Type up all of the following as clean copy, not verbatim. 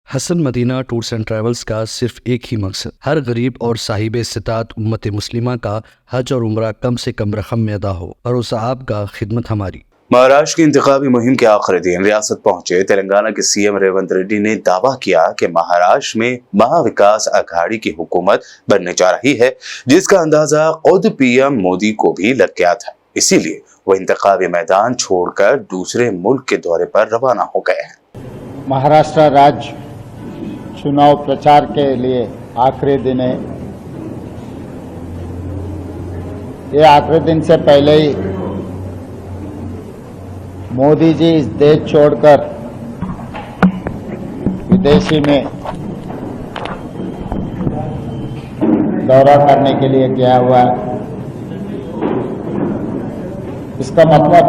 Hasan Madina tours and travels का सिर्फ एक ही मकसद हर गरीब और साहिब इस्तिताअत उम्मत मुस्लिमा का हज और उम्रा कम से कम रकम में अदा हो। भरोसा आपका, खिदमत हमारी। महाराष्ट्र की इंतखाबी मुहिम के आखिरी दिन रियासत पहुंचे तेलंगाना के सीएम रेवंत रेड्डी ने दावा किया कि महाराष्ट्र में महाविकास अघाड़ी की हुकूमत बनने जा रही है, जिसका अंदाजा खुद पीएम मोदी को भी लग गया था। इसीलिए वो इंतखाबी मैदान छोड़कर दूसरे मुल्क के दौरे पर रवाना हो गए हैं। महाराष्ट्र राज्य चुनाव प्रचार के लिए आखिरी दिन है। ये आखिरी दिन से पहले ही मोदी जी इस देश छोड़कर विदेशी में दौरा करने के लिए गया हुआ है। इसका मतलब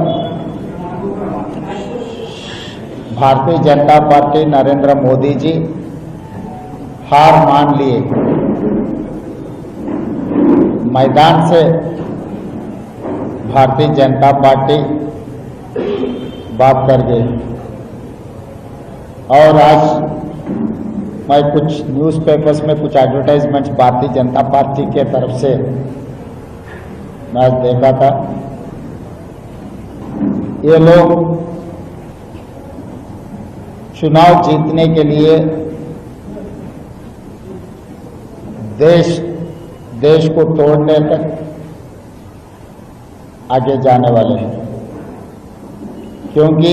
भारतीय जनता पार्टी नरेंद्र मोदी जी हार मान लिए, मैदान से भारतीय जनता पार्टी बात कर गई। और आज मैं कुछ न्यूज़पेपर्स में कुछ एडवर्टाइजमेंट्स भारतीय जनता पार्टी के तरफ से मैं आज देखा था। ये लोग चुनाव जीतने के लिए देश को तोड़ने तक आगे जाने वाले हैं, क्योंकि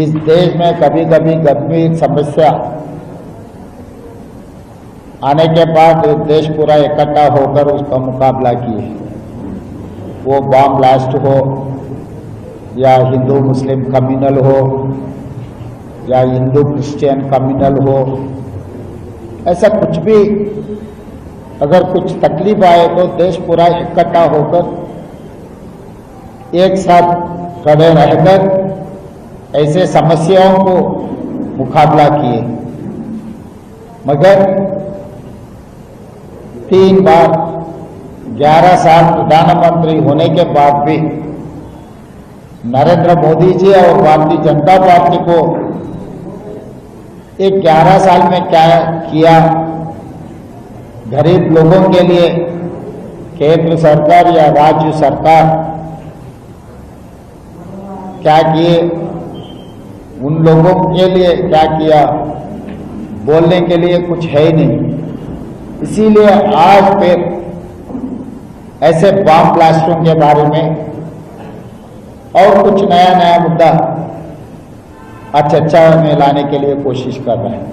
इस देश में कभी कभी गंभीर समस्या आने के बाद देश पूरा इकट्ठा होकर उसका मुकाबला किए। वो बॉम्ब ब्लास्ट हो या हिंदू मुस्लिम कम्युनल हो या हिंदू क्रिश्चियन कम्युनल हो, ऐसा कुछ भी अगर कुछ तकलीफ आए तो देश पूरा इकट्ठा होकर एक साथ खड़े रहकर ऐसे समस्याओं को मुकाबला किए। मगर 3 बार 11 साल प्रधानमंत्री होने के बाद भी नरेंद्र मोदी जी और भारतीय जनता पार्टी को एक 11 साल में क्या किया, गरीब लोगों के लिए केंद्र सरकार या राज्य सरकार क्या किए, उन लोगों के लिए क्या किया, बोलने के लिए कुछ है ही नहीं। इसीलिए आज फिर ऐसे बॉम्ब ब्लास्टों के बारे में और कुछ नया मुद्दा चर्चा में लाने के लिए कोशिश कर रहे हैं।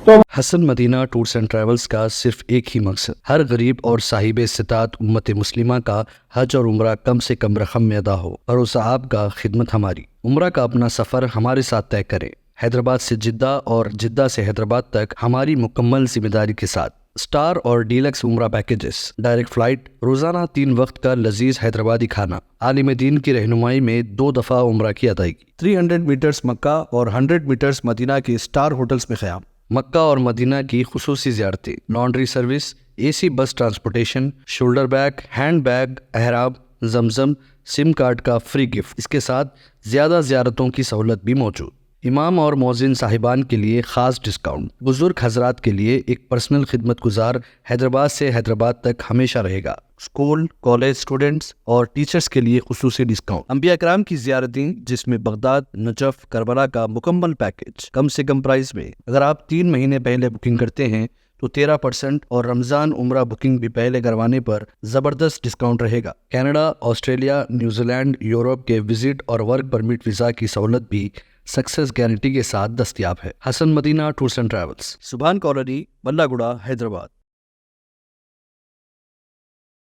तो Hasan Madina tours and travels का सिर्फ एक ही मकसद हर गरीब और साहिब इस्तिताअत उम्मत मुस्लिमा का हज और उम्रा कम से कम रकम में अदा हो। भरोसा आपका, खिदमत हमारी। उम्रा का अपना सफर हमारे साथ तय करें। हैदराबाद से जिद्दा और जिद्दा से हैदराबाद तक हमारी मुकम्मल जिम्मेदारी के साथ। स्टार और डीलक्स उम्रा पैकेजेस, डायरेक्ट फ्लाइट, रोजाना 3 वक्त का लजीज हैदराबादी खाना, आलिम दीन की रहनुमाई में 2 दफा उम्रा की अदायगी, 300 मीटर्स मक्का और 100 मीटर्स मदीना के स्टार होटल्स में क़याम, मक्का और मदीना की खुसूसी ज़ियारतें, laundry service, AC bus transportation, shoulder bag, hand bag, अहराम, जमजम, सिम कार्ड का फ्री गिफ्ट। इसके साथ ज़्यादा ज़ियारतों की सहूलत भी मौजूद। इमाम और मौज़िन साहिबान के लिए ख़ास डिस्काउंट। बुजुर्ग हजरात के लिए एक पर्सनल खिदमत गुजार हैदराबाद से हैदराबाद तक हमेशा रहेगा। स्कूल, कॉलेज स्टूडेंट्स और टीचर्स के लिए खुसूसी डिस्काउंट। अंबिया कराम की ज़ियारतें, जिसमें बगदाद, नजफ, करबला का मुकम्मल पैकेज कम से कम प्राइस में। अगर आप 3 महीने पहले बुकिंग करते हैं तो 13% और रमज़ान उम्रा बुकिंग भी पहले करवाने पर ज़बरदस्त डिस्काउंट रहेगा। कनाडा, ऑस्ट्रेलिया, न्यूजीलैंड, यूरोप के विजिट और वर्क परमिट वीज़ा की सहूलत भी सक्सेस गारंटी के साथ दस्तयाब है। Hasan Madina tours and travels, Subhan colony, Ballaguda, Hyderabad.